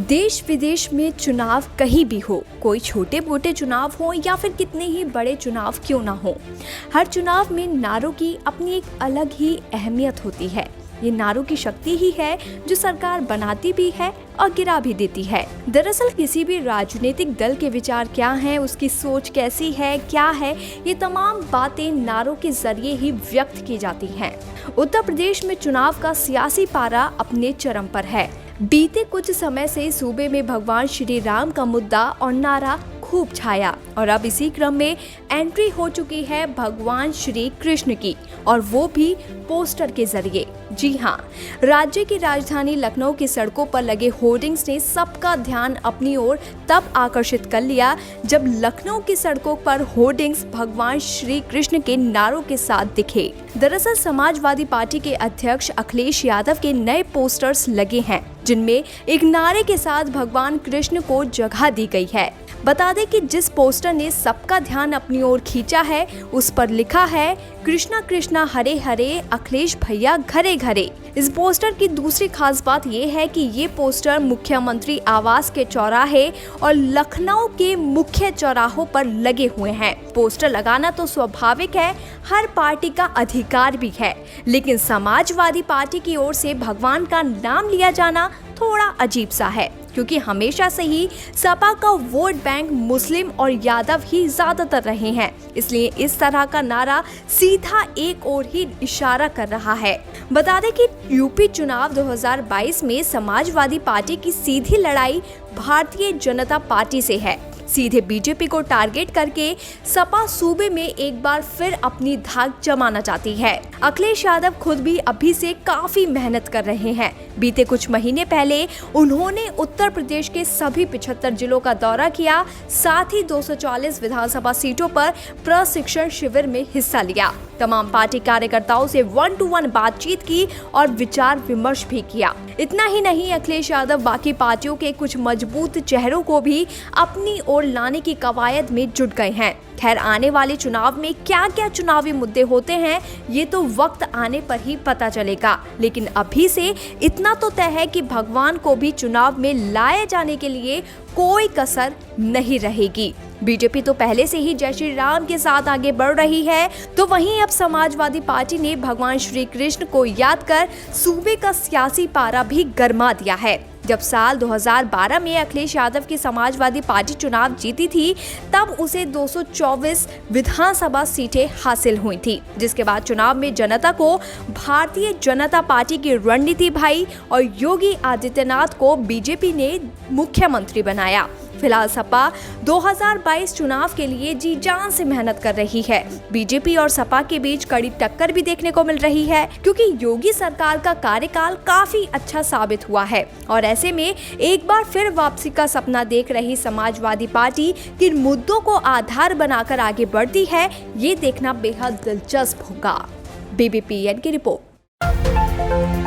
देश विदेश में चुनाव कहीं भी हो, कोई छोटे मोटे चुनाव हो या फिर कितने ही बड़े चुनाव क्यों ना हो, हर चुनाव में नारों की अपनी एक अलग ही अहमियत होती है। ये नारों की शक्ति ही है जो सरकार बनाती भी है और गिरा भी देती है। दरअसल किसी भी राजनीतिक दल के विचार क्या हैं, उसकी सोच कैसी है, क्या है, ये तमाम बातें नारों के जरिए ही व्यक्त की जाती हैं। उत्तर प्रदेश में चुनाव का सियासी पारा अपने चरम पर है। बीते कुछ समय से सूबे में भगवान श्री राम का मुद्दा और नारा खूब छाया और अब इसी क्रम में एंट्री हो चुकी है भगवान श्री कृष्ण की, और वो भी पोस्टर के जरिए। जी हाँ, राज्य की राजधानी लखनऊ की सड़कों पर लगे होर्डिंग्स ने सबका ध्यान अपनी ओर तब आकर्षित कर लिया जब लखनऊ की सड़कों पर होर्डिंग्स भगवान श्री कृष्ण के नारों के साथ दिखे। दरअसल समाजवादी पार्टी के अध्यक्ष अखिलेश यादव के नए पोस्टर्स लगे हैं, जिनमें एक नारे के साथ भगवान कृष्ण को जगह दी गई है। बता दें कि जिस पोस्टर ने सबका ध्यान अपनी ओर खींचा है, उस पर लिखा है कृष्णा कृष्णा हरे हरे, अखिलेश भैया घरे घरे। इस पोस्टर की दूसरी खास बात यह है कि ये पोस्टर मुख्यमंत्री आवास के चौराहे और लखनऊ के मुख्य चौराहों पर लगे हुए हैं। पोस्टर लगाना तो स्वाभाविक है, हर पार्टी का अधिकार भी है, लेकिन समाजवादी पार्टी की ओर से भगवान का नाम लिया जाना थोड़ा अजीब सा है, क्योंकि हमेशा से ही सपा का वोट बैंक मुस्लिम और यादव ही ज्यादातर रहे हैं। इसलिए इस तरह का नारा सीधा एक ओर ही इशारा कर रहा है। बता दें कि यूपी चुनाव 2022 में समाजवादी पार्टी की सीधी लड़ाई भारतीय जनता पार्टी से है। सीधे बीजेपी को टारगेट करके सपा सूबे में एक बार फिर अपनी धाक जमाना चाहती है। अखिलेश यादव खुद भी अभी से काफी मेहनत कर रहे हैं। बीते कुछ महीने पहले उन्होंने उत्तर प्रदेश के सभी 75 जिलों का दौरा किया, साथ ही 240 विधानसभा सीटों पर प्रशिक्षण शिविर में हिस्सा लिया। तमाम पार्टी कार्यकर्ताओं से 1-to-1 बातचीत की और विचार विमर्श भी किया। इतना ही नहीं, अखिलेश यादव बाकी पार्टियों के कुछ मजबूत चेहरों को भी अपनी ओर लाने की कवायद में जुट गए हैं। खैर, आने वाले चुनाव में क्या क्या चुनावी मुद्दे होते हैं, ये तो वक्त आने पर ही पता चलेगा, लेकिन अभी से इतना तो तय है कि भगवान को भी चुनाव में लाए जाने के लिए कोई कसर नहीं रहेगी। बीजेपी तो पहले से ही जय श्री राम के साथ आगे बढ़ रही है, तो वहीं अब समाजवादी पार्टी ने भगवान श्री कृष्ण को याद कर सूबे का सियासी पारा भी गरमा दिया है। जब साल 2012 में अखिलेश यादव की समाजवादी पार्टी चुनाव जीती थी, तब उसे 224 विधानसभा सीटें हासिल हुई थी, जिसके बाद चुनाव में जनता को भारतीय जनता पार्टी की रणनीति भाई और योगी आदित्यनाथ को बीजेपी ने मुख्यमंत्री बनाया। फिलहाल सपा 2022 चुनाव के लिए जी जान से मेहनत कर रही है। बीजेपी और सपा के बीच कड़ी टक्कर भी देखने को मिल रही है, क्योंकि योगी सरकार का कार्यकाल काफी अच्छा साबित हुआ है और ऐसे में एक बार फिर वापसी का सपना देख रही समाजवादी पार्टी किन मुद्दों को आधार बनाकर आगे बढ़ती है, ये देखना बेहद दिलचस्प होगा। BBPN की रिपोर्ट।